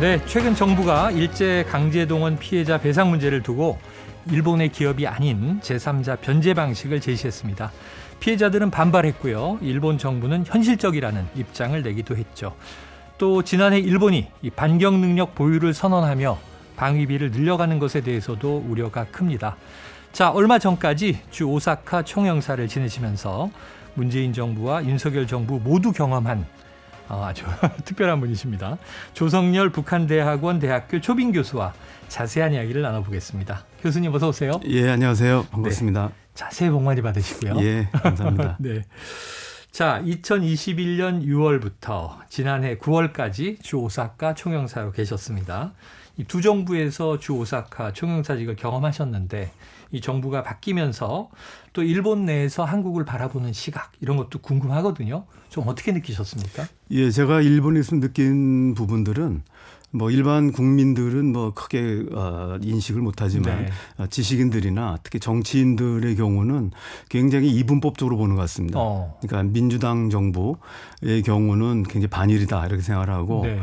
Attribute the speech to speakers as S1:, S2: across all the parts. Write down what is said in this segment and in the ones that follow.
S1: 네, 최근 정부가 일제 강제동원 피해자 배상 문제를 두고 일본의 기업이 아닌 제3자 변제 방식을 제시했습니다. 피해자들은 반발했고요. 일본 정부는 현실적이라는 입장을 내기도 했죠. 또 지난해 일본이 이 반경 능력 보유를 선언하며 방위비를 늘려가는 것에 대해서도 우려가 큽니다. 자, 얼마 전까지 주 오사카 총영사를 지내시면서 문재인 정부와 윤석열 정부 모두 경험한 아주 특별한 분이십니다. 조성열 북한대학원 대학교 초빙 교수와 자세한 이야기를 나눠보겠습니다. 교수님 어서 오세요.
S2: 예, 안녕하세요. 반갑습니다.
S1: 네. 자, 새해 복 많이 받으시고요.
S2: 예, 감사합니다.
S1: 네. 자, 2021년 6월부터 지난해 9월까지 주 오사카 총영사로 계셨습니다. 이 두 정부에서 주 오사카 총영사직을 경험하셨는데 이 정부가 바뀌면서 또 일본 내에서 한국을 바라보는 시각 이런 것도 궁금하거든요. 좀 어떻게 느끼셨습니까?
S2: 예, 제가 일본에서 느낀 부분들은 뭐 일반 국민들은 뭐 크게 인식을 못하지만
S1: 네.
S2: 지식인들이나 특히 정치인들의 경우는 굉장히 이분법적으로 보는 것 같습니다. 그러니까 민주당 정부의 경우는 굉장히 반일이다 이렇게 생각을 하고
S1: 네.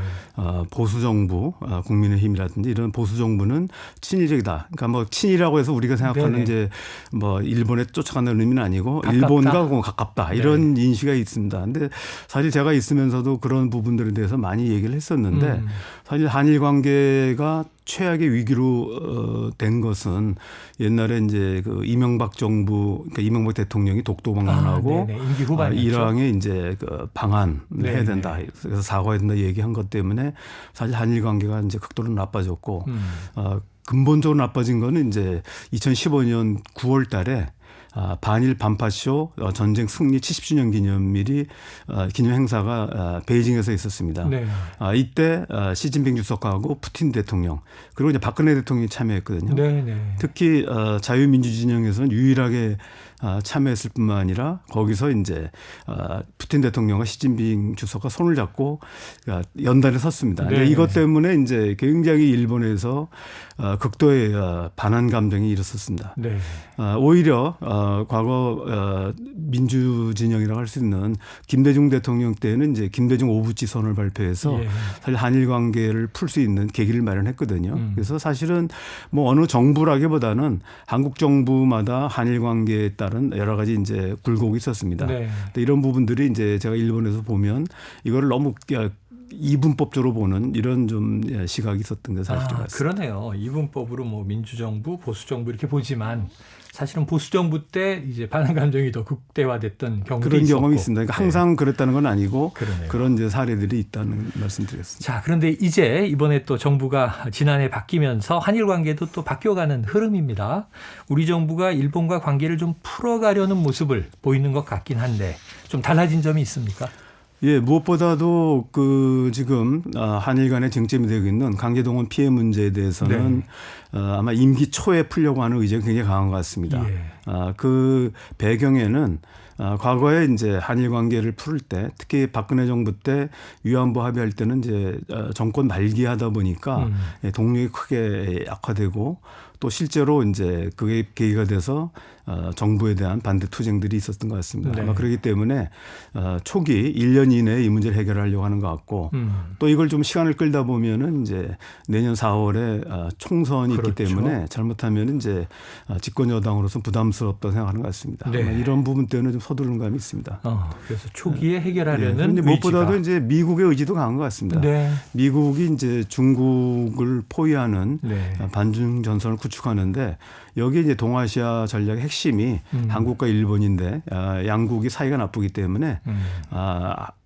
S2: 보수 정부, 국민의힘이라든지 이런 보수 정부는 친일적이다. 그러니까 뭐 친일이라고 해서 우리가 생각하는
S1: 네네.
S2: 이제 뭐 일본에 쫓아가는 의미는 아니고
S1: 가깝다.
S2: 일본과 가깝다 이런
S1: 네.
S2: 인식이 있습니다. 근데 사실 제가 있으면서도 그런 부분들에 대해서 많이 얘기를 했었는데 사실 한일 관계가 최악의 위기로 된 것은 옛날에 이제 그 이명박 정부, 그러니까 이명박 대통령이 독도 방문하고
S1: 임기 후반이었죠.
S2: 이랑에 이제 그 방한을
S1: 네네.
S2: 해야 된다. 그래서 사과해야 된다 얘기한 것 때문에 사실 한일 관계가 이제 극도로 나빠졌고 근본적으로 나빠진 거는 이제 2015년 9월 달에 반일 반파쇼 전쟁 승리 70주년 기념일이 기념 행사가 베이징에서 있었습니다.
S1: 네.
S2: 이때 시진핑 주석하고 푸틴 대통령 그리고 이제 박근혜 대통령이 참여했거든요.
S1: 네.
S2: 특히 자유민주진영에서는 유일하게 참여했을 뿐만 아니라 거기서 이제 푸틴 대통령과 시진핑 주석과 손을 잡고 연단에 섰습니다.
S1: 네.
S2: 이것 때문에 이제 굉장히 일본에서 극도의 반한 감정이 일었었습니다.
S1: 네.
S2: 오히려 과거 민주진영이라고 할 수 있는 김대중 대통령 때는 이제 김대중 오부지선을 발표해서
S1: 예.
S2: 사실 한일 관계를 풀 수 있는 계기를 마련했거든요. 그래서 사실은 뭐 어느 정부라기보다는 한국 정부마다 한일 관계에 따른 여러 가지 이제 굴곡이 있었습니다.
S1: 네.
S2: 근데 이런 부분들이 이제 제가 일본에서 보면 이거를 너무 이분법적으로 보는 이런 좀 시각이 있었던 게 사실인 것 같습니다.
S1: 그러네요. 이분법으로 뭐 민주정부, 보수정부 이렇게 보지만 사실은 보수정부 때 이제 반한 감정이 더 극대화됐던 경우도
S2: 그런
S1: 있었고.
S2: 경험이 있습니다. 그러니까 항상 그랬다는 건 아니고
S1: 그러네요.
S2: 그런 이제 사례들이 있다는 말씀드렸습니다.
S1: 자, 그런데 이제 이번에 또 정부가 지난해 바뀌면서 한일 관계도 또 바뀌어가는 흐름입니다. 우리 정부가 일본과 관계를 좀 풀어가려는 모습을 보이는 것 같긴 한데 좀 달라진 점이 있습니까?
S2: 예, 무엇보다도 그 지금 한일 간의 쟁점이 되고 있는 강제동원 피해 문제에 대해서는 아마 임기 초에 풀려고 하는 의지가 굉장히 강한 것 같습니다.
S1: 예.
S2: 그 배경에는 과거에 이제 한일 관계를 풀 때 특히 박근혜 정부 때 위안부 합의할 때는 이제 정권 말기하다 보니까 동력이 크게 약화되고 또 실제로 이제 그게 계기가 돼서 정부에 대한 반대 투쟁들이 있었던 것 같습니다.
S1: 네.
S2: 아마 그렇기 때문에 초기 1년 이내에 이 문제를 해결하려고 하는 것 같고 또 이걸 좀 시간을 끌다 보면은 이제 내년 4월에 총선이
S1: 그렇죠.
S2: 있기 때문에 잘못하면 이제 집권 여당으로서 부담스럽다고 생각하는 것 같습니다.
S1: 네.
S2: 이런 부분 때문에 좀 서두르는 감이 있습니다.
S1: 그래서 초기에 해결하려는
S2: 그런데 무엇보다도
S1: 의지가.
S2: 이제 미국의 의지도 강한 것 같습니다.
S1: 네.
S2: 미국이 이제 중국을 포위하는
S1: 네.
S2: 반중 전선을 구축하는데 여기 이제 동아시아 전략의 핵심이 한국과 일본인데 양국이 사이가 나쁘기 때문에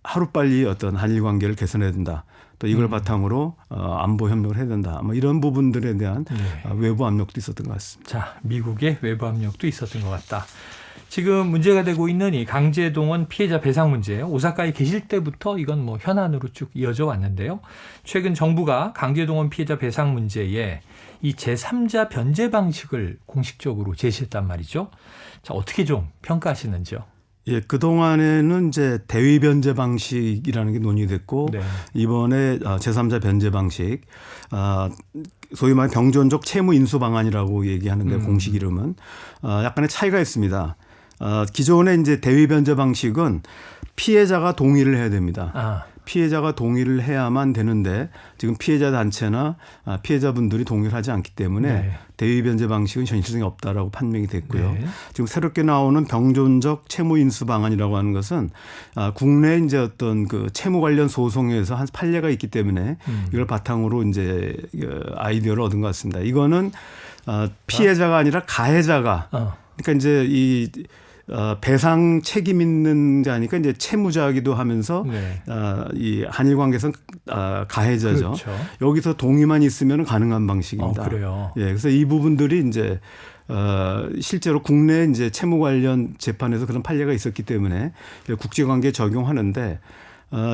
S2: 하루빨리 어떤 한일 관계를 개선해야 된다. 또 이걸 바탕으로 안보 협력을 해야 된다. 뭐 이런 부분들에 대한 외부 압력도 있었던 것 같습니다.
S1: 자, 미국의 외부 압력도 있었던 것 같다. 지금 문제가 되고 있는 이 강제동원 피해자 배상 문제, 오사카에 계실 때부터 이건 뭐 현안으로 쭉 이어져 왔는데요. 최근 정부가 강제동원 피해자 배상 문제에 이 제3자 변제 방식을 공식적으로 제시했단 말이죠. 자, 어떻게 좀 평가하시는지요?
S2: 예, 그동안에는 이제 대위 변제 방식이라는 게 논의됐고
S1: 네.
S2: 이번에 제3자 변제 방식, 소위 말해 병존적 채무 인수 방안이라고 얘기하는데 공식 이름은 약간의 차이가 있습니다. 기존의 이제 대위 변제 방식은 피해자가 동의를 해야 됩니다. 피해자가 동의를 해야만 되는데 지금 피해자 단체나 피해자분들이 동의를 하지 않기 때문에
S1: 네.
S2: 대위 변제 방식은 현실성이 없다라고 판명이 됐고요.
S1: 네.
S2: 지금 새롭게 나오는 병존적 채무 인수 방안이라고 하는 것은 국내 이제 어떤 그 채무 관련 소송에서 한 판례가 있기 때문에 이걸 바탕으로 이제 아이디어를 얻은 것 같습니다. 이거는 피해자가 아니라 가해자가 그러니까 이제 이 배상 책임 있는 자니까 이제 채무자이기도 하면서
S1: 네.
S2: 이 한일 관계에서는 가해자죠.
S1: 그렇죠.
S2: 여기서 동의만 있으면 가능한 방식입니다.
S1: 그래요.
S2: 예, 그래서 이 부분들이 이제 실제로 국내 이제 채무 관련 재판에서 그런 판례가 있었기 때문에 국제관계에 적용하는데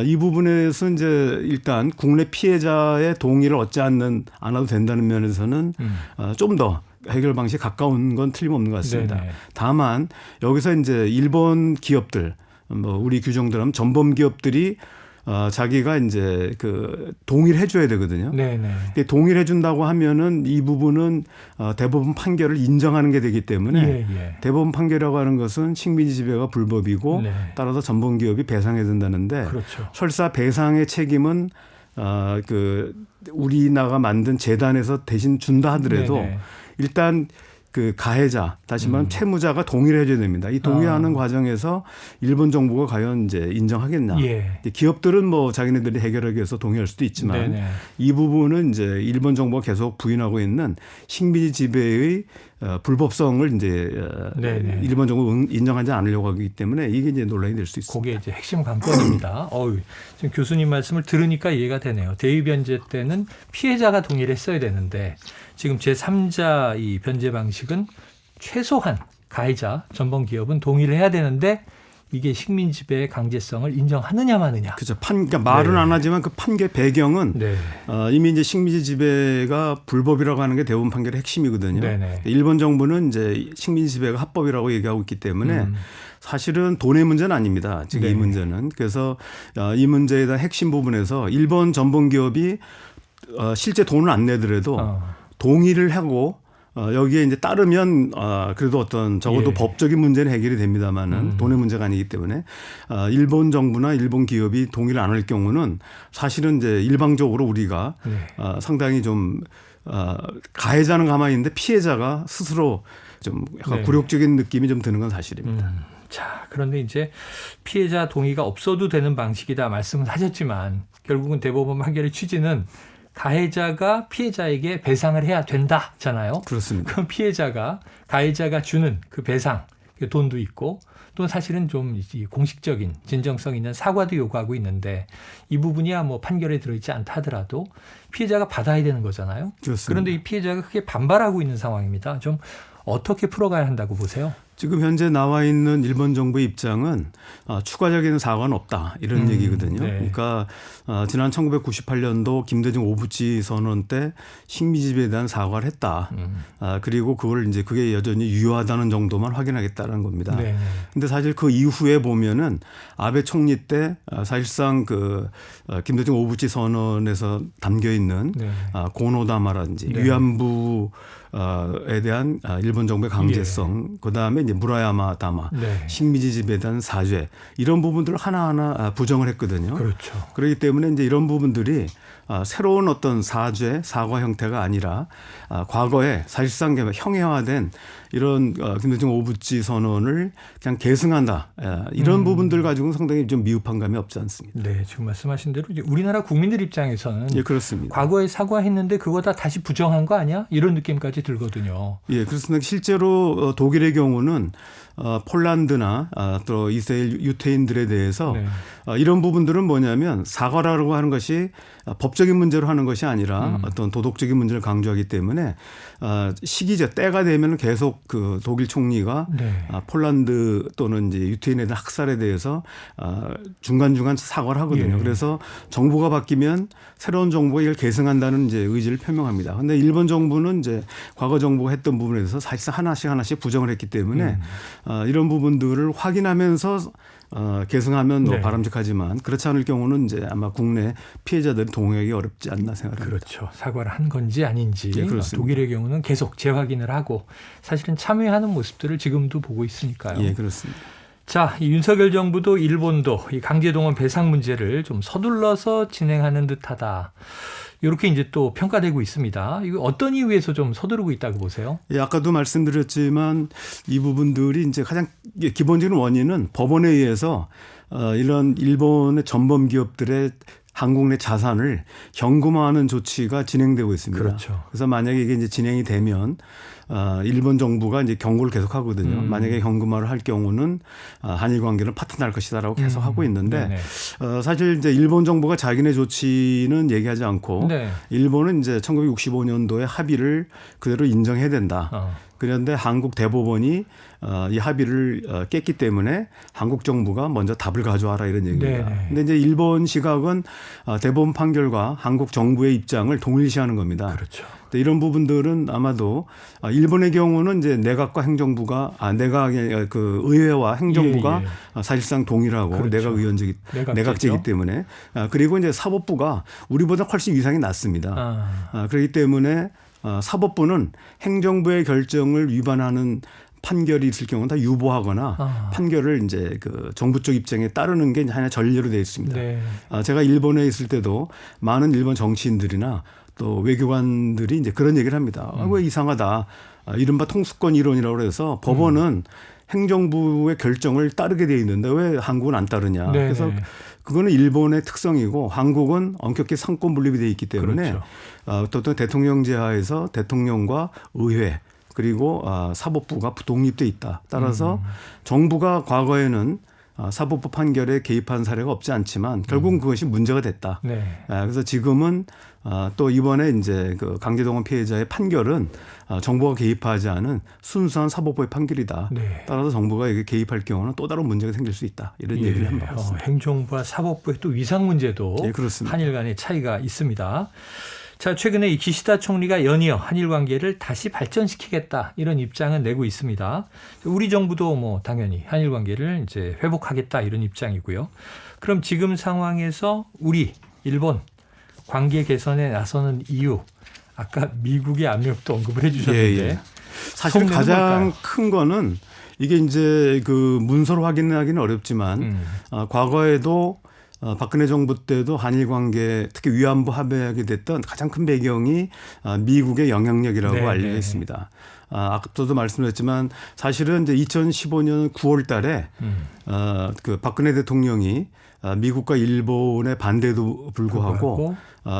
S2: 이 부분에서 이제 일단 국내 피해자의 동의를 얻지 않아도 된다는 면에서는 좀 더 해결 방식에 가까운 건 틀림없는 것 같습니다.
S1: 네네. 다만
S2: 여기서 이제 일본 기업들, 뭐 우리 규정대로 하면 전범 기업들이 자기가 이제 그 동의를 해줘야 되거든요.
S1: 네네.
S2: 동의를 해준다고 하면은 이 부분은 대법원 판결을 인정하는 게 되기 때문에 대법원 판결이라고 하는 것은 식민지 지배가 불법이고
S1: 네.
S2: 따라서 전범 기업이 배상해야 된다는데
S1: 그렇죠.
S2: 설사 배상의 책임은 그 우리나라가 만든 재단에서 대신 준다 하더라도
S1: 네네.
S2: 일단 그 가해자 다시 말하면 채무자가 동의를 해줘야 됩니다. 이 동의하는 과정에서 일본 정부가 과연 이제 인정하겠나?
S1: 예.
S2: 기업들은 뭐 자기네들이 해결하기 위해서 동의할 수도 있지만
S1: 네네.
S2: 이 부분은 이제 일본 정부가 계속 부인하고 있는 식민지 지배의 불법성을 이제
S1: 네네.
S2: 일본 정부가 인정하지 않으려고 하기 때문에 이게 이제 논란이 될 수 있습니다.
S1: 그게 이제 핵심 관건입니다. 지금 교수님 말씀을 들으니까 이해가 되네요. 대위 변제 때는 피해자가 동의를 했어야 되는데 지금 제3자 이 변제 방식은 최소한 가해자 전범 기업은 동의를 해야 되는데 이게 식민지배의 강제성을 인정하느냐 마느냐.
S2: 그렇죠. 그러니까 말은
S1: 네.
S2: 안 하지만 그 판결 배경은
S1: 네.
S2: 이미 이제 식민지 지배가 불법이라고 하는 게 대법원 판결의 핵심이거든요.
S1: 네네.
S2: 일본 정부는 이제 식민지 지배가 합법이라고 얘기하고 있기 때문에 사실은 돈의 문제는 아닙니다. 지금
S1: 네.
S2: 이 문제는. 그래서 이 문제에 대한 핵심 부분에서 일본 전범 기업이 실제 돈을 안 내더라도 동의를 하고 여기에 이제 따르면 그래도 어떤 적어도 법적인 문제는 해결이 됩니다만은 돈의 문제가 아니기 때문에 일본 정부나 일본 기업이 동의를 안 할 경우는 사실은 이제 일방적으로 우리가 상당히 좀 가해자는 가만히 있는데 피해자가 스스로 좀 약간 굴욕적인 느낌이 좀 드는 건 사실입니다.
S1: 자, 그런데 이제 피해자 동의가 없어도 되는 방식이다 말씀은 하셨지만 결국은 대법원 판결의 취지는 가해자가 피해자에게 배상을 해야 된다잖아요.
S2: 그렇습니다.
S1: 그럼 피해자가 가해자가 주는 그 배상, 그 돈도 있고 또 사실은 좀 공식적인 진정성 있는 사과도 요구하고 있는데 이 부분이야 뭐 판결에 들어있지 않다 하더라도 피해자가 받아야 되는 거잖아요.
S2: 그렇습니다.
S1: 그런데 이 피해자가 크게 반발하고 있는 상황입니다. 좀 어떻게 풀어가야 한다고 보세요?
S2: 지금 현재 나와 있는 일본 정부의 입장은 추가적인 사과는 없다 이런 얘기거든요.
S1: 네.
S2: 그러니까 지난 1998년도 김대중 오부치 선언 때 식민지배에 대한 사과를 했다. 그리고 그걸 이제 그게 여전히 유효하다는 정도만 확인하겠다는 겁니다. 그런데 사실 그 이후에 보면은 아베 총리 때 사실상 그 김대중 오부치 선언에서 담겨 있는 고노다마라든지 위안부에 대한 일본 정부의 강제성, 그다음에 이제 무라야마 다마, 식민지 지배에 대한 사죄 이런 부분들을 하나하나 부정을 했거든요.
S1: 그렇죠.
S2: 그렇기 때문에 이제 이런 부분들이 새로운 어떤 사과 형태가 아니라 과거에 사실상 형해화된 이런 김대중 오부치 선언을 그냥 계승한다 이런 부분들 가지고는 상당히 좀 미흡한 감이 없지 않습니다.
S1: 네, 지금 말씀하신 대로 이제 우리나라 국민들 입장에서는
S2: 그렇습니다.
S1: 과거에 사과했는데 그거 다 다시 부정한 거 아니야? 이런 느낌까지 들거든요.
S2: 그렇습니다. 실제로 독일의 경우는 폴란드나 또 이스라엘 유태인들에 대해서 이런 부분들은 뭐냐면 사과라고 하는 것이 법적인 문제로 하는 것이 아니라 어떤 도덕적인 문제를 강조하기 때문에 시기적 때가 되면 계속 그 독일 총리가 폴란드 또는 이제 유태인에 대한 학살에 대해서 중간중간 사과를 하거든요. 그래서 정부가 바뀌면 새로운 정부가 이걸 계승한다는 이제 의지를 표명합니다. 그런데 일본 정부는 이제 과거 정부가 했던 부분에 대해서 사실상 하나씩 부정을 했기 때문에 이런 부분들을 확인하면서 계승하면 뭐 바람직하지만 그렇지 않을 경우는 이제 아마 국내 피해자들이 동의하기 어렵지 않나 생각합니다.
S1: 그렇죠. 사과를 한 건지 아닌지
S2: 그렇습니다.
S1: 독일의 경우는 계속 재확인을 하고 사실은 참여하는 모습들을 지금도 보고 있으니까요.
S2: 그렇습니다.
S1: 자, 이 윤석열 정부도 일본도 이 강제동원 배상 문제를 좀 서둘러서 진행하는 듯하다. 이렇게 이제 또 평가되고 있습니다. 이거 어떤 이유에서 좀 서두르고 있다고 보세요?
S2: 예, 아까도 말씀드렸지만 이 부분들이 이제 가장 기본적인 원인은 법원에 의해서 이런 일본의 전범 기업들의 한국 내 자산을 현금화하는 조치가 진행되고 있습니다.
S1: 그렇죠.
S2: 그래서 만약에 이게 이제 진행이 되면 일본 정부가 이제 경고를 계속하거든요. 만약에 현금화를 할 경우는 한일 관계는 파탄날 것이다라고 계속 하고 있는데 사실 이제 일본 정부가 자기네 조치는 얘기하지 않고
S1: 네.
S2: 일본은 이제 1965년도에 합의를 그대로 인정해야 된다. 그런데 한국 대법원이 이 합의를 깼기 때문에 한국 정부가 먼저 답을 가져와라 이런 얘기입니다. 그런데 이제 일본 시각은 대법원 판결과 한국 정부의 입장을 동일시하는 겁니다.
S1: 그렇죠.
S2: 이런 부분들은 아마도 일본의 경우는 이제 내각과 행정부가 내각의 그 의회와 행정부가 사실상 동일하고
S1: 그렇죠.
S2: 내각제이기 때문에 그리고 이제 사법부가 우리보다 훨씬 위상이 낮습니다. 그렇기 때문에 사법부는 행정부의 결정을 위반하는 판결이 있을 경우는 다 유보하거나 판결을 이제 그 정부 쪽 입장에 따르는 게 하나 전례로 되어 있습니다.
S1: 네.
S2: 제가 일본에 있을 때도 많은 일본 정치인들이나 또 외교관들이 이제 그런 얘기를 합니다. 왜 이상하다. 이른바 통수권 이론이라고 해서 법원은 행정부의 결정을 따르게 돼 있는데 왜 한국은 안 따르냐.
S1: 네네.
S2: 그래서 그거는 일본의 특성이고 한국은 엄격히 상권 분립이 돼 있기 때문에 또 대통령제 하에서 대통령과 의회 그리고 사법부가 독립돼 있다. 따라서 정부가 과거에는 사법부 판결에 개입한 사례가 없지 않지만 결국은 그것이 문제가 됐다.
S1: 네.
S2: 그래서 지금은 또 이번에 이제 그 강제동원 피해자의 판결은 정부가 개입하지 않은 순수한 사법부의 판결이다.
S1: 네.
S2: 따라서 정부가 여기 개입할 경우는 또 다른 문제가 생길 수 있다. 이런 얘기를 한 바 같습니다.
S1: 행정부와 사법부의 또 위상 문제도
S2: 그렇습니다.
S1: 한일 간의 차이가 있습니다. 자, 최근에 이 기시다 총리가 연이어 한일 관계를 다시 발전시키겠다 이런 입장을 내고 있습니다. 우리 정부도 뭐 당연히 한일 관계를 이제 회복하겠다 이런 입장이고요. 그럼 지금 상황에서 우리 일본 관계 개선에 나서는 이유 아까 미국의 압력도 언급을 해주셨는데
S2: 사실 가장
S1: 뭘까요?
S2: 큰 거는 이게 이제 그 문서로 확인하기는 어렵지만 과거에도 박근혜 정부 때도 한일 관계 특히 위안부 합의하게 됐던 가장 큰 배경이 미국의 영향력이라고 알려져 있습니다. 아까도 말씀드렸지만 사실은 이제 2015년 9월 달에 그 박근혜 대통령이 미국과 일본의 반대도 불구하고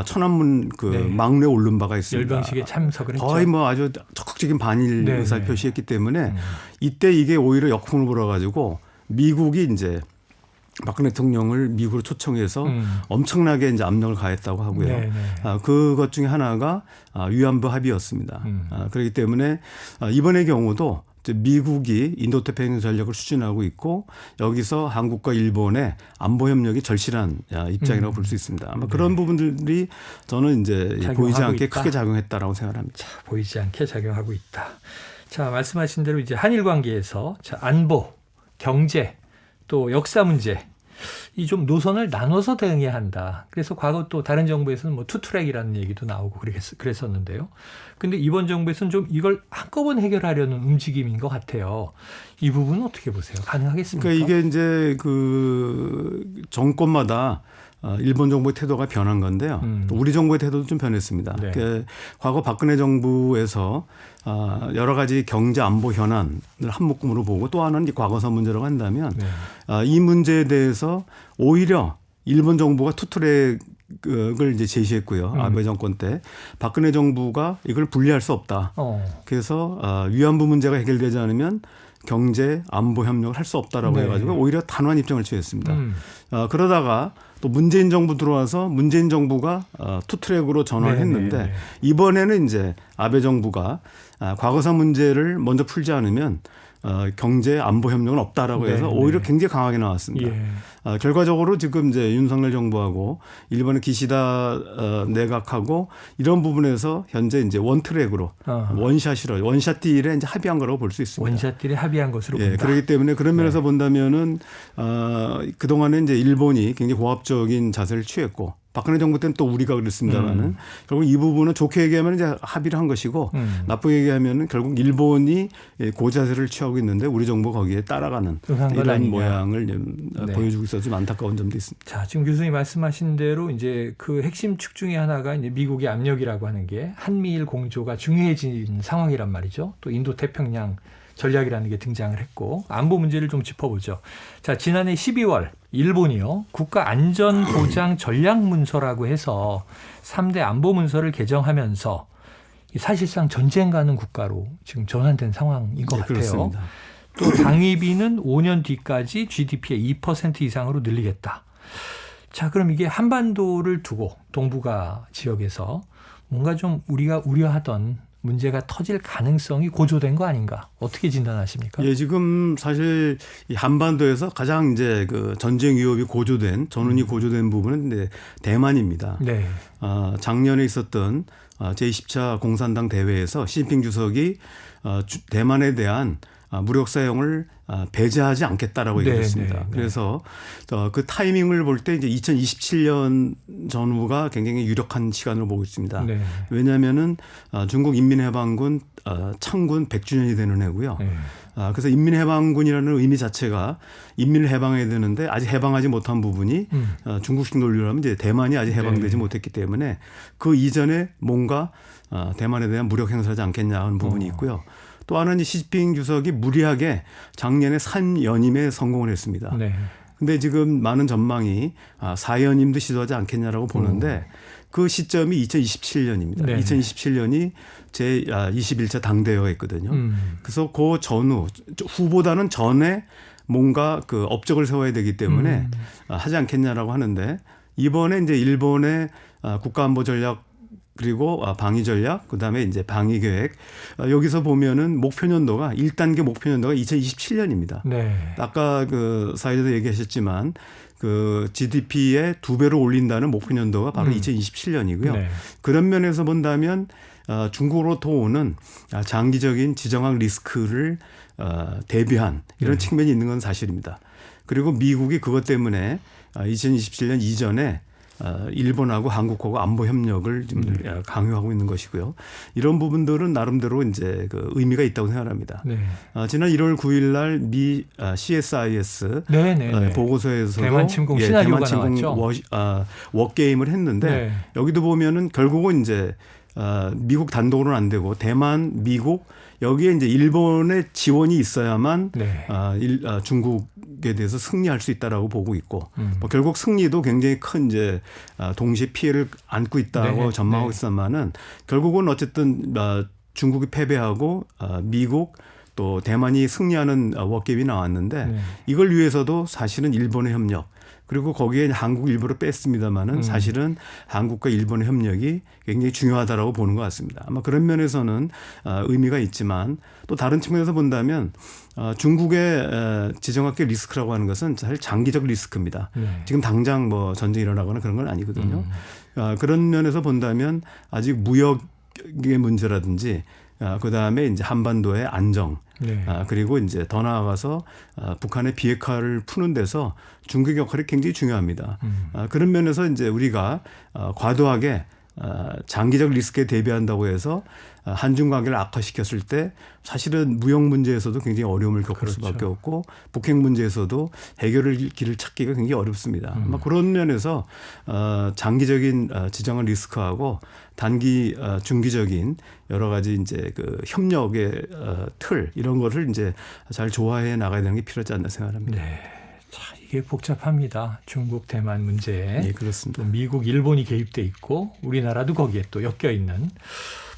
S2: 천안문 그 막내에 오른 바가 있습니다.
S1: 열병식에 참석을 했죠.
S2: 거의 뭐 아주 적극적인 반일 의사를 표시했기 때문에 이때 이게 오히려 역풍을 불어가지고 미국이 이제 박근혜 대통령을 미국으로 초청해서 엄청나게 이제 압력을 가했다고 하고요. 그것 중에 하나가 위안부 합의였습니다. 그렇기 때문에 이번의 경우도 미국이 인도태평양 전략을 추진하고 있고 여기서 한국과 일본의 안보 협력이 절실한 입장이라고 볼 수 있습니다. 아마 그런 부분들이 저는 이제 보이지 않게 크게 작용했다라고 생각합니다.
S1: 자, 보이지 않게 작용하고 있다. 자, 말씀하신 대로 이제 한일 관계에서 안보, 경제, 또 역사 문제 이 좀 노선을 나눠서 대응해야 한다. 그래서 과거 또 다른 정부에서는 뭐 투트랙이라는 얘기도 나오고 그랬었는데요. 근데 이번 정부에서는 좀 이걸 한꺼번에 해결하려는 움직임인 것 같아요. 이 부분은 어떻게 보세요? 가능하겠습니까?
S2: 그러니까 이게 이제 그 정권마다 일본 정부의 태도가 변한 건데요. 또 우리 정부의 태도도 좀 변했습니다. 그러니까 과거 박근혜 정부에서 여러 가지 경제 안보 현안을 한 묶음으로 보고 또 하나는 과거사 문제라고 한다면 이 문제에 대해서 오히려 일본 정부가 투트랙을 이제 제시했고요. 아베 정권 때 박근혜 정부가 이걸 분리할 수 없다. 그래서 위안부 문제가 해결되지 않으면 경제 안보 협력을 할 수 없다라고 해가지고 오히려 단호한 입장을 취했습니다. 그러다가 또 문재인 정부 들어와서 문재인 정부가 투트랙으로 전환을 했는데 이번에는 이제 아베 정부가 과거사 문제를 먼저 풀지 않으면 경제 안보 협력은 없다라고 해서 오히려 굉장히 강하게 나왔습니다. 결과적으로 지금 이제 윤석열 정부하고 일본의 기시다 내각하고 이런 부분에서 현재 이제 원트랙으로 원샷 딜에 이제 합의한 거라고 볼 수 있습니다.
S1: 원샷 딜에 합의한 것으로 본다.
S2: 그렇기 때문에 그런 면에서 본다면은 그동안에 이제 일본이 굉장히 고압적인 자세를 취했고 박근혜 정부 때는 또 우리가 그랬습니다만은 결국 이 부분은 좋게 얘기하면 이제 합의를 한 것이고 나쁘게 얘기하면은 결국 일본이 고자세를 취하고 있는데 우리 정부가 거기에 따라가는 이런
S1: 아니냐.
S2: 모양을 보여주고 있어서 좀 안타까운 점도 있습니다.
S1: 자, 지금 교수님 말씀하신 대로 이제 그 핵심 축 중에 하나가 이제 미국의 압력이라고 하는 게 한미일 공조가 중요해진 상황이란 말이죠. 또 인도 태평양 전략이라는 게 등장을 했고 안보 문제를 좀 짚어보죠. 자, 지난해 12월 일본이요. 국가안전보장 전략문서라고 해서 3대 안보문서를 개정하면서 사실상 전쟁 가는 국가로 지금 전환된 상황인 것 같아요.
S2: 그렇습니다.
S1: 또 방위비는 5년 뒤까지 GDP의 2% 이상으로 늘리겠다. 자, 그럼 이게 한반도를 두고 동북아 지역에서 뭔가 좀 우리가 우려하던 문제가 터질 가능성이 고조된 거 아닌가? 어떻게 진단하십니까?
S2: 예, 지금 사실 이 한반도에서 가장 이제 그 전쟁 위협이 고조된 전운이 고조된 부분은 이제 대만입니다.
S1: 네.
S2: 작년에 있었던 제20차 공산당 대회에서 시진핑 주석이 대만에 대한 무력 사용을 배제하지 않겠다라고 얘기했습니다.
S1: 네.
S2: 그래서 그 타이밍을 볼 때 이제 2027년 전후가 굉장히 유력한 시간으로 보고 있습니다.
S1: 네.
S2: 왜냐하면은 중국 인민해방군 창군 100주년이 되는 해고요.
S1: 네.
S2: 그래서 인민해방군이라는 의미 자체가 인민을 해방해야 되는데 아직 해방하지 못한 부분이 중국식 논리로 하면 이제 대만이 아직 해방되지 못했기 때문에 그 이전에 뭔가 대만에 대한 무력 행사를 하지 않겠냐 하는 부분이 있고요. 또 하나는 시진핑 주석이 무리하게 작년에 3연임에 성공을 했습니다.
S1: 네.
S2: 근데 지금 많은 전망이 4연임도 시도하지 않겠냐라고 보는데 그 시점이 2027년입니다.
S1: 네.
S2: 2027년이 제 21차 당대회가 있거든요. 그래서 그 전후 후보다는 전에 뭔가 그 업적을 세워야 되기 때문에 하지 않겠냐라고 하는데 이번에 이제 일본의 국가안보 전략 그리고 방위 전략, 그다음에 이제 방위 계획. 여기서 보면은 목표 연도가 1단계 목표 연도가 2027년입니다.
S1: 네.
S2: 아까 그 사회자도 얘기하셨지만 그 GDP의 2배로 올린다는 목표 연도가 바로 2027년이고요.
S1: 네.
S2: 그런 면에서 본다면 중국으로부터 오는 장기적인 지정학 리스크를 대비한 이런 측면이 있는 건 사실입니다. 그리고 미국이 그것 때문에 2027년 이전에 일본하고 한국하고 안보 협력을 좀 강요하고 있는 것이고요. 이런 부분들은 나름대로 이제 그 의미가 있다고 생각합니다.
S1: 네.
S2: 지난 1월 9일 날 미 CSIS 보고서에서도
S1: 대만 침공 시나리오가
S2: 대만 침공
S1: 나왔죠.
S2: 워게임을 했는데 여기도 보면은 결국은 이제 미국 단독으로는 안 되고 대만, 미국 여기에 이제 일본의 지원이 있어야만 중국에 대해서 승리할 수 있다라고 보고 있고 결국 승리도 굉장히 큰 이제 동시에 피해를 안고 있다고 전망하고 있었지만은 결국은 어쨌든 중국이 패배하고 미국 또 대만이 승리하는 워게임이 나왔는데 이걸 위해서도 사실은 일본의 협력 그리고 거기에 한국 일부를 뺐습니다마는 사실은 한국과 일본의 협력이 굉장히 중요하다라고 보는 것 같습니다. 아마 그런 면에서는 의미가 있지만 또 다른 측면에서 본다면 중국의 지정학적 리스크라고 하는 것은 사실 장기적 리스크입니다. 지금 당장 뭐 전쟁이 일어나거나 그런 건 아니거든요. 그런 면에서 본다면 아직 무역의 문제라든지 그다음에 이제 한반도의 안정 그리고 이제 더 나아가서 북한의 비핵화를 푸는 데서 중국의 역할이 굉장히 중요합니다. 그런 면에서 이제 우리가 과도하게 장기적 리스크에 대비한다고 해서 한중 관계를 악화시켰을 때 사실은 무역 문제에서도 굉장히 어려움을 겪을 수밖에 없고 북핵 문제에서도 해결의 길을 찾기가 굉장히 어렵습니다. 아마 그런 면에서 장기적인 지정한 리스크하고 단기 중기적인 여러 가지 이제 그 협력의 틀 이런 것을 이제 잘 조화해 나가야 되는 게 필요하지 않나 생각합니다.
S1: 네. 자, 이게 복잡합니다. 중국, 대만 문제.
S2: 네, 그렇습니다.
S1: 또 미국, 일본이 개입돼 있고 우리나라도 거기에 또 엮여 있는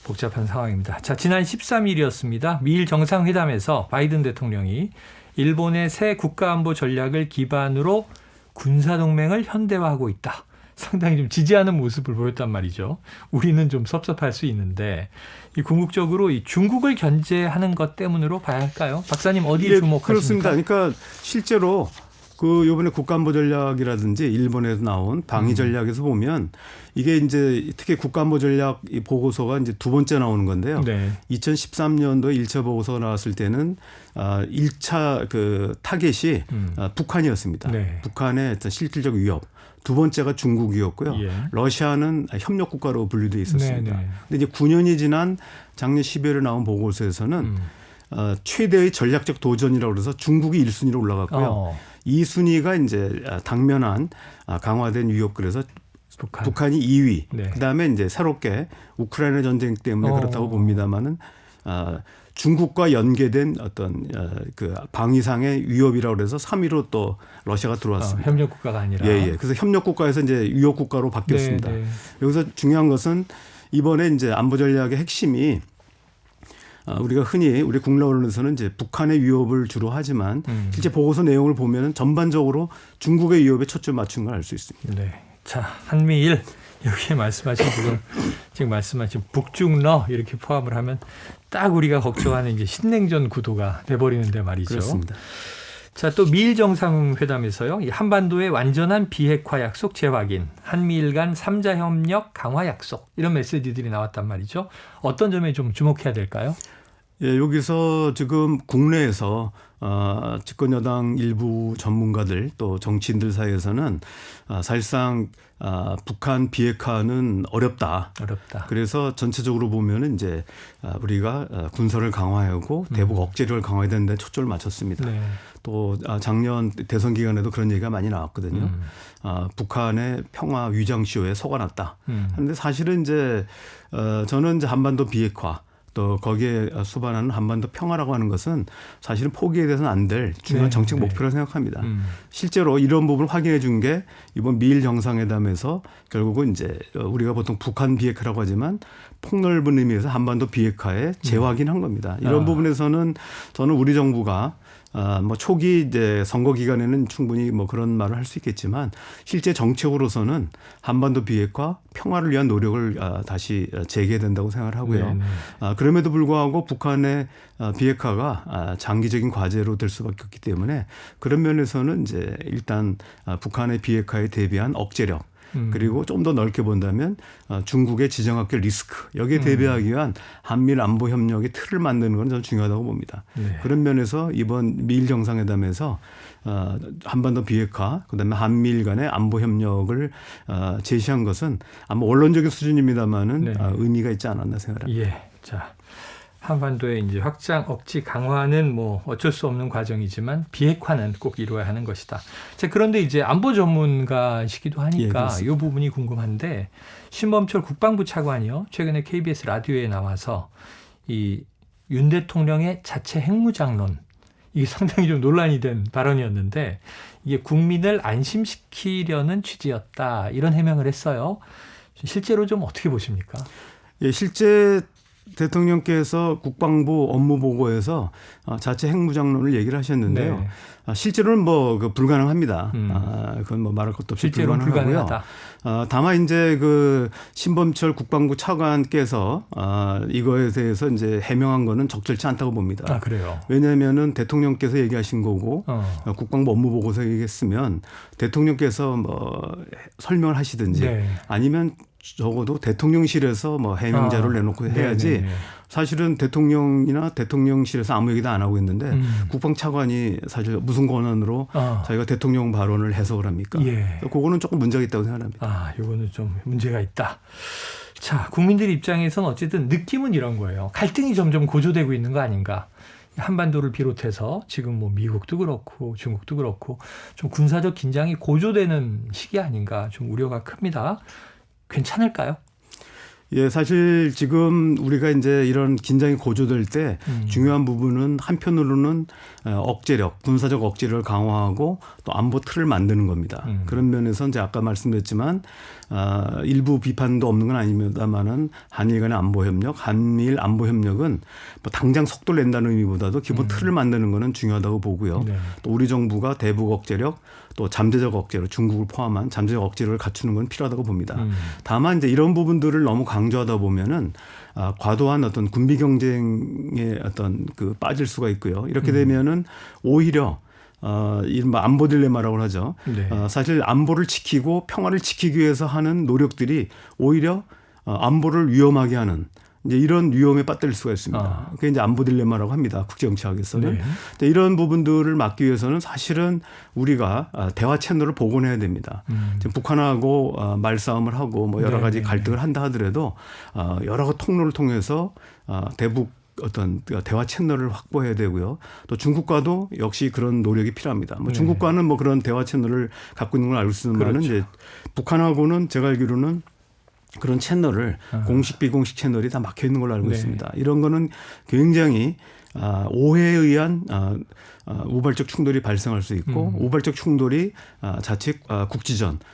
S1: 복잡한 상황입니다. 자, 지난 13일이었습니다. 미일 정상회담에서 바이든 대통령이 일본의 새 국가안보 전략을 기반으로 군사동맹을 현대화하고 있다. 상당히 좀 지지하는 모습을 보였단 말이죠. 우리는 좀 섭섭할 수 있는데 이 궁극적으로 이 중국을 견제하는 것 때문으로 봐야 할까요? 박사님 어디에 주목하십니까?
S2: 그렇습니다. 그러니까 실제로 그 요번에 국가안보 전략이라든지 일본에서 나온 방위 전략에서 보면 이게 이제 특히 국가안보 전략 이 보고서가 이제 두 번째 나오는 건데요.
S1: 네.
S2: 2013년도에 1차 보고서가 나왔을 때는 1차 그 타겟이 북한이었습니다.
S1: 네.
S2: 북한의 어떤 실질적 위협. 두 번째가 중국이었고요.
S1: 예.
S2: 러시아는 협력 국가로 분류돼 있었습니다.
S1: 네, 네.
S2: 근데 이제 9년이 지난 작년 12월에 나온 보고서에서는 최대의 전략적 도전이라고 그래서 중국이 1순위로 올라갔고요. 2순위가 이제 당면한 강화된 위협 그래서 북한이 2위.
S1: 네.
S2: 그다음에 이제 새롭게 우크라이나 전쟁 때문에 그렇다고 봅니다만은 중국과 연계된 어떤 그 방위상의 위협이라고 그래서 3위로 또 러시아가 들어왔습니다.
S1: 협력 국가가 아니라.
S2: 예. 그래서 협력 국가에서 이제 위협 국가로 바뀌었습니다.
S1: 네, 네.
S2: 여기서 중요한 것은 이번에 이제 안보 전략의 핵심이 우리가 흔히 우리 국내 언론에서는 이제 북한의 위협을 주로 하지만 실제 보고서 내용을 보면은 전반적으로 중국의 위협에 초점 맞춘 걸 알 수 있습니다.
S1: 네. 자, 한미일 여기에 말씀하신 부분 지금 말씀하신 북중러 이렇게 포함을 하면 딱 우리가 걱정하는 이제 신냉전 구도가 돼버리는데 말이죠.
S2: 그렇습니다.
S1: 자, 또 미일 정상회담에서요. 이 한반도의 완전한 비핵화 약속 재확인, 한미일 간 3자 협력 강화 약속 이런 메시지들이 나왔단 말이죠. 어떤 점에 좀 주목해야 될까요?
S2: 예, 여기서 지금 국내에서 집권 여당 일부 전문가들 또 정치인들 사이에서는 사실상 북한 비핵화는 어렵다. 그래서 전체적으로 보면은 이제 우리가 군사를 강화하고 대북 억제력을 강화해야 되는데 초점을 맞췄습니다.
S1: 네.
S2: 또 작년 대선 기간에도 그런 얘기가 많이 나왔거든요. 북한의 평화 위장 쇼에 속아났다. 그런데 사실은 이제 저는 이제 한반도 비핵화 또 거기에 수반하는 한반도 평화라고 하는 것은 사실은 포기에 대해서는 안 될 중요한 정책 목표라고 생각합니다. 실제로 이런 부분을 확인해 준 게 이번 미일 정상회담에서 결국은 이제 우리가 보통 북한 비핵화라고 하지만 폭넓은 의미에서 한반도 비핵화에 재확인한 겁니다. 이런 부분에서는 저는 우리 정부가 뭐 초기 이제 선거 기간에는 충분히 뭐 그런 말을 할 수 있겠지만 실제 정책으로서는 한반도 비핵화 평화를 위한 노력을 다시 재개해야 된다고 생각을 하고요. 그럼에도 불구하고 북한의 비핵화가 장기적인 과제로 될 수밖에 없기 때문에 그런 면에서는 이제 일단 북한의 비핵화에 대비한 억제력 그리고 좀 더 넓게 본다면 중국의 지정학적 리스크 여기에 대비하기 위한 한미일 안보 협력의 틀을 만드는 건 저는 중요하다고 봅니다.
S1: 네.
S2: 그런 면에서 이번 미일 정상회담에서 한반도 비핵화 그다음에 한미일 간의 안보 협력을 제시한 것은 아마 원론적인 수준입니다만은
S1: 네.
S2: 의미가 있지 않았나 생각합니다.
S1: 예. 자, 한반도의 이제 확장 억지 강화는 뭐 어쩔 수 없는 과정이지만 비핵화는 꼭 이루어야 하는 것이다. 자, 그런데 이제 안보 전문가시기도 하니까
S2: 예,
S1: 이 부분이 궁금한데 신범철 국방부 차관이요 최근에 KBS 라디오에 나와서 이 윤 대통령의 자체 핵무장론 이게 상당히 좀 논란이 된 발언이었는데 이게 국민을 안심시키려는 취지였다 이런 해명을 했어요. 실제로 좀 어떻게 보십니까?
S2: 예, 실제 대통령께서 국방부 업무 보고에서 자체 핵무장론을 얘기를 하셨는데요.
S1: 네.
S2: 실제로는 뭐 불가능합니다. 그건 뭐 말할 것도 없이
S1: 실제로는
S2: 불가능하고요.
S1: 불가능하다.
S2: 다만 이제 그 신범철 국방부 차관께서 이거에 대해서 이제 해명한 거는 적절치 않다고 봅니다.
S1: 아, 그래요.
S2: 왜냐하면은 대통령께서 얘기하신 거고 국방부 업무 보고서 얘기했으면 대통령께서 뭐 설명을 하시든지
S1: 네.
S2: 아니면 적어도 대통령실에서 뭐 해명 자료를 내놓고 해야지.
S1: 네네네.
S2: 사실은 대통령이나 대통령실에서 아무 얘기도 안 하고 있는데 국방차관이 사실 무슨 권한으로 자기가 대통령 발언을 해석을 합니까?
S1: 예.
S2: 그거는 조금 문제가 있다고 생각합니다.
S1: 아, 이거는 좀 문제가 있다. 자, 국민들 입장에서는 어쨌든 느낌은 이런 거예요. 갈등이 점점 고조되고 있는 거 아닌가. 한반도를 비롯해서 지금 뭐 미국도 그렇고 중국도 그렇고 좀 군사적 긴장이 고조되는 시기 아닌가 좀 우려가 큽니다. 괜찮을까요?
S2: 예, 사실 지금 우리가 이제 이런 긴장이 고조될 때 중요한 부분은 한편으로는 억제력, 군사적 억제력을 강화하고 또 안보 틀을 만드는 겁니다. 그런 면에서 이제 아까 말씀드렸지만 일부 비판도 없는 건 아닙니다만은 한일 간의 안보 협력, 한미일 안보 협력은 뭐 당장 속도를 낸다는 의미보다도 기본 틀을 만드는 거는 중요하다고 보고요.
S1: 네.
S2: 또 우리 정부가 대북 억제력 또 잠재적 억제로 중국을 포함한 잠재적 억제력을 갖추는 건 필요하다고 봅니다. 다만 이제 이런 부분들을 너무 강조하다 보면은 과도한 어떤 군비 경쟁에 어떤 그 빠질 수가 있고요. 이렇게 되면은 오히려 이른바 안보 딜레마라고 하죠.
S1: 네.
S2: 사실 안보를 지키고 평화를 지키기 위해서 하는 노력들이 오히려 안보를 위험하게 하는 이제 이런 위험에 빠뜨릴 수가 있습니다. 그게 이제 안보 딜레마라고 합니다. 국제정치학에서는.
S1: 네.
S2: 이런 부분들을 막기 위해서는 사실은 우리가 대화 채널을 복원해야 됩니다. 지금 북한하고 말싸움을 하고 뭐 여러 가지 갈등을 한다 하더라도 여러 통로를 통해서 대북 어떤 대화 채널을 확보해야 되고요. 또 중국과도 역시 그런 노력이 필요합니다. 뭐 중국과는 뭐 그런 대화 채널을 갖고 있는 걸 알고 있지만은
S1: 그렇죠.
S2: 이제 북한하고는 제가 알기로는 그런 채널을 공식 비공식 채널이 다 막혀 있는 걸로 알고 있습니다. 이런 거는 굉장히 오해에 의한 우발적 충돌이 발생할 수 있고 우발적 충돌이 자칫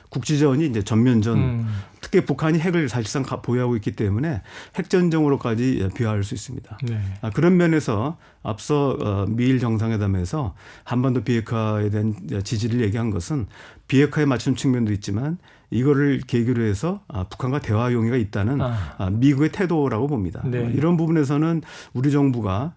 S2: 국지전이 이제 전면전 특히 북한이 핵을 사실상 보유하고 있기 때문에 핵전쟁으로까지 비화할 수 있습니다.
S1: 네.
S2: 그런 면에서 앞서 미일 정상회담에서 한반도 비핵화에 대한 지지를 얘기한 것은 비핵화에 맞춘 측면도 있지만 이거를 계기로 해서 북한과 대화 용의가 있다는 미국의 태도라고 봅니다.
S1: 네.
S2: 이런 부분에서는 우리 정부가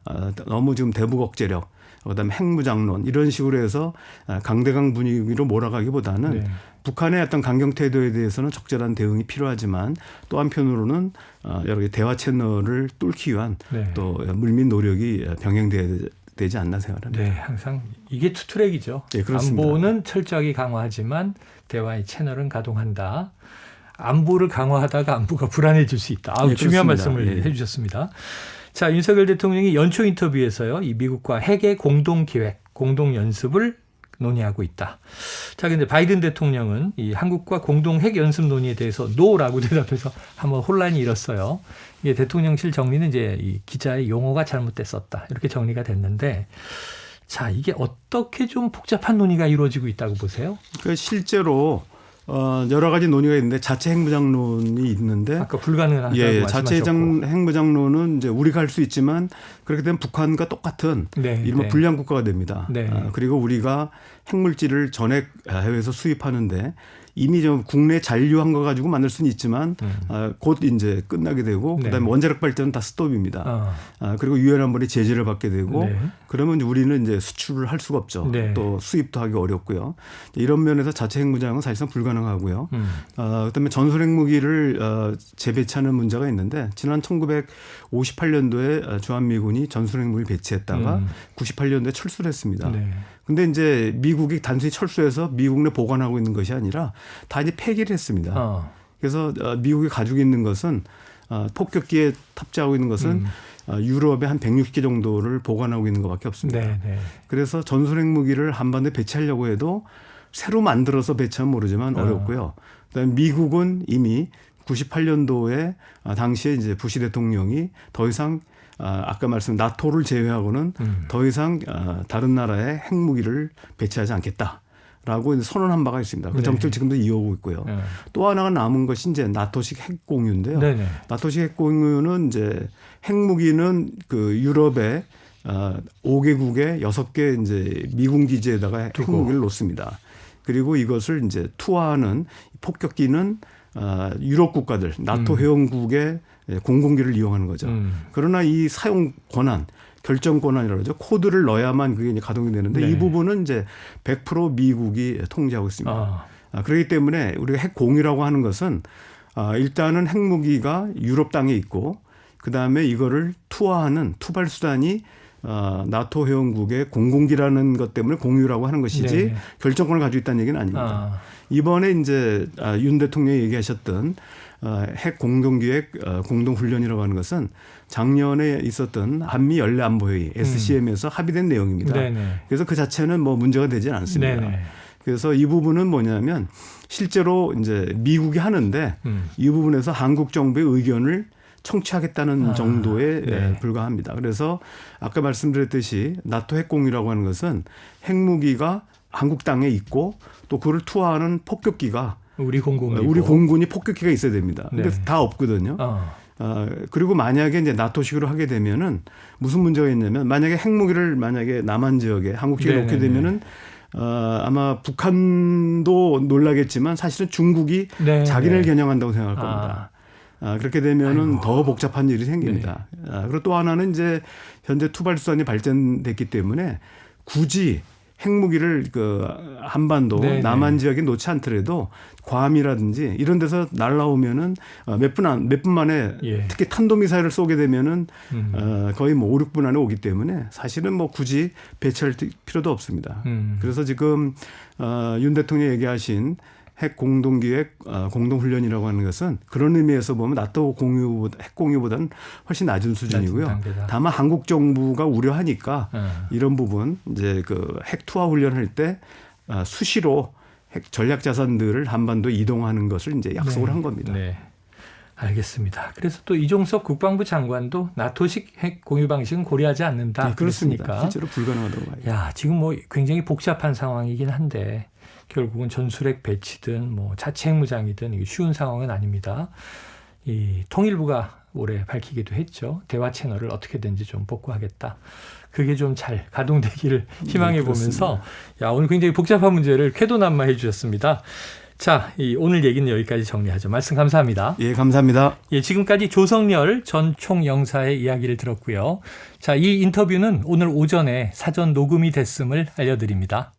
S2: 너무 지금 대북 억제력 그다음에 핵무장론 이런 식으로 해서 강대강 분위기로 몰아가기보다는 북한의 어떤 강경 태도에 대해서는 적절한 대응이 필요하지만 또 한편으로는 여러 개 대화 채널을 뚫기 위한 또 물밑 노력이 병행돼야 되지 않나 생각합니다.
S1: 네, 항상 이게 투트랙이죠.
S2: 네, 그렇습니다.
S1: 안보는 철저하게 강화하지만 대화의 채널은 가동한다. 안보를 강화하다가 안보가 불안해질 수 있다.
S2: 네,
S1: 중요한
S2: 그렇습니다.
S1: 말씀을 해주셨습니다. 자, 윤석열 대통령이 연초 인터뷰에서요, 이 미국과 핵의 공동 기획, 공동 연습을 논의하고 있다. 자, 근데 바이든 대통령은 이 한국과 공동 핵 연습 논의에 대해서 노라고 대답해서 한번 혼란이 일었어요. 이게 대통령실 정리는 이제 이 기자의 용어가 잘못됐었다. 이렇게 정리가 됐는데, 자, 이게 어떻게 좀 복잡한 논의가 이루어지고 있다고 보세요?
S2: 그 실제로 여러 가지 논의가 있는데 자체 핵무장론이 있는데
S1: 아까 불가능하다고
S2: 자체
S1: 말씀하셨고.
S2: 핵무장론은 이제 우리가 할 수 있지만 그렇게 되면 북한과 똑같은 이른바 불량 국가가 됩니다. 그리고 우리가 핵물질을 전액 해외에서 수입하는데 이미 좀 국내 잔류한 거 가지고 만들 수는 있지만 곧 이제 끝나게 되고 그다음에 원자력 발전은 다 스톱입니다. 그리고 유엔 안보리 제재를 받게 되고 그러면 우리는 이제 수출을 할 수가 없죠. 또 수입도 하기 어렵고요. 이런 면에서 자체 핵무장은 사실상 불가능하고요. 그다음에 전술 핵무기를 재배치하는 문제가 있는데 지난 1958년도에 주한미군이 전술 핵무기를 배치했다가 98년도에 철수를 했습니다. 근데 이제 미국이 단순히 철수해서 미국 내 보관하고 있는 것이 아니라 다 이제 폐기를 했습니다. 그래서 미국이 가지고 있는 것은 폭격기에 탑재하고 있는 것은 유럽에 한 160개 정도를 보관하고 있는 것밖에 없습니다. 그래서 전술 핵무기를 한반도에 배치하려고 해도 새로 만들어서 배치하면 모르지만 어렵고요. 그다음에 미국은 이미 98년도에 당시에 이제 부시 대통령이 더 이상 아까 말씀 나토를 제외하고는 더 이상 다른 나라에 핵무기를 배치하지 않겠다라고 선언한 바가 있습니다. 그 정책을 지금도 이어오고 있고요. 또 하나가 남은 것이 이제 나토식 핵 공유인데요. 나토식 핵 공유는 이제 핵무기는 그 유럽의 5개국의 6개 이제 미군 기지에다가 핵무기를 놓습니다. 그리고 이것을 이제 투하하는 폭격기는 유럽 국가들, 나토 회원국의 공공기를 이용하는 거죠. 그러나 이 사용 권한, 결정 권한이라고 하죠. 코드를 넣어야만 그게 이제 가동이 되는데 이 부분은 이제 100% 미국이 통제하고 있습니다. 그렇기 때문에 우리가 핵 공유라고 하는 것은 일단은 핵무기가 유럽 땅에 있고 그다음에 이거를 투하하는 투발 수단이 나토 회원국의 공공기라는 것 때문에 공유라고 하는 것이지 결정권을 가지고 있다는 얘기는 아닙니다. 이번에 이제 윤 대통령이 얘기하셨던 핵 공동기획 공동훈련이라고 하는 것은 작년에 있었던 한미 연례안보회의 SCM에서 합의된 내용입니다. 그래서 그 자체는 뭐 문제가 되지 않습니다. 그래서 이 부분은 뭐냐면 실제로 이제 미국이 하는데 이 부분에서 한국 정부의 의견을 청취하겠다는 정도에 불과합니다. 그래서 아까 말씀드렸듯이 나토 핵공유라고 하는 것은 핵무기가 한국 땅에 있고 또 그걸 투하하는 폭격기가 우리 공군이 폭격기가 있어야 됩니다. 근데 다 없거든요. 그리고 만약에 이제 나토식으로 하게 되면은 무슨 문제가 있냐면 만약에 핵무기를 만약에 남한 지역에 한국 지역에 놓게 되면은 아마 북한도 놀라겠지만 사실은 중국이 자기를 겨냥한다고 생각할 겁니다. 그렇게 되면은 더 복잡한 일이 생깁니다. 그리고 또 하나는 이제 현재 투발수단이 발전됐기 때문에 굳이 핵무기를 그 한반도
S1: 네네.
S2: 남한 지역에 놓지 않더라도 괌이라든지 이런 데서 날라오면은 몇 분 만에
S1: 예.
S2: 특히 탄도미사일을 쏘게 되면은
S1: 음.
S2: 거의 뭐 5, 6분 안에 오기 때문에 사실은 뭐 굳이 배치할 필요도 없습니다. 그래서 지금 윤 대통령이 얘기하신 핵 공동기획, 공동훈련이라고 하는 것은 그런 의미에서 보면 나토 핵 공유보다는 훨씬 낮은 수준이고요.
S1: 낮은 단계다.
S2: 다만 한국 정부가 우려하니까 이런 부분 이제 그 핵 투하 훈련할 때 수시로 핵 전략 자산들을 한반도에 이동하는 것을 이제 약속을 한 겁니다.
S1: 네. 알겠습니다. 그래서 또 이종석 국방부 장관도 나토식 핵 공유 방식은 고려하지 않는다.
S2: 네, 그렇습니다.
S1: 그랬으니까.
S2: 실제로 불가능하다고 봐요.
S1: 야, 지금 뭐 굉장히 복잡한 상황이긴 한데 결국은 전술핵 배치든 뭐 자체 핵무장이든 이게 쉬운 상황은 아닙니다. 이 통일부가 올해 밝히기도 했죠. 대화 채널을 어떻게든지 좀 복구하겠다. 그게 좀 잘 가동되기를 희망해 보면서 야, 오늘 굉장히 복잡한 문제를 쾌도난마해 주셨습니다. 자, 오늘 얘기는 여기까지 정리하죠. 말씀 감사합니다.
S2: 예, 감사합니다.
S1: 예, 지금까지 조성열 전 총영사의 이야기를 들었고요. 자, 이 인터뷰는 오늘 오전에 사전 녹음이 됐음을 알려드립니다.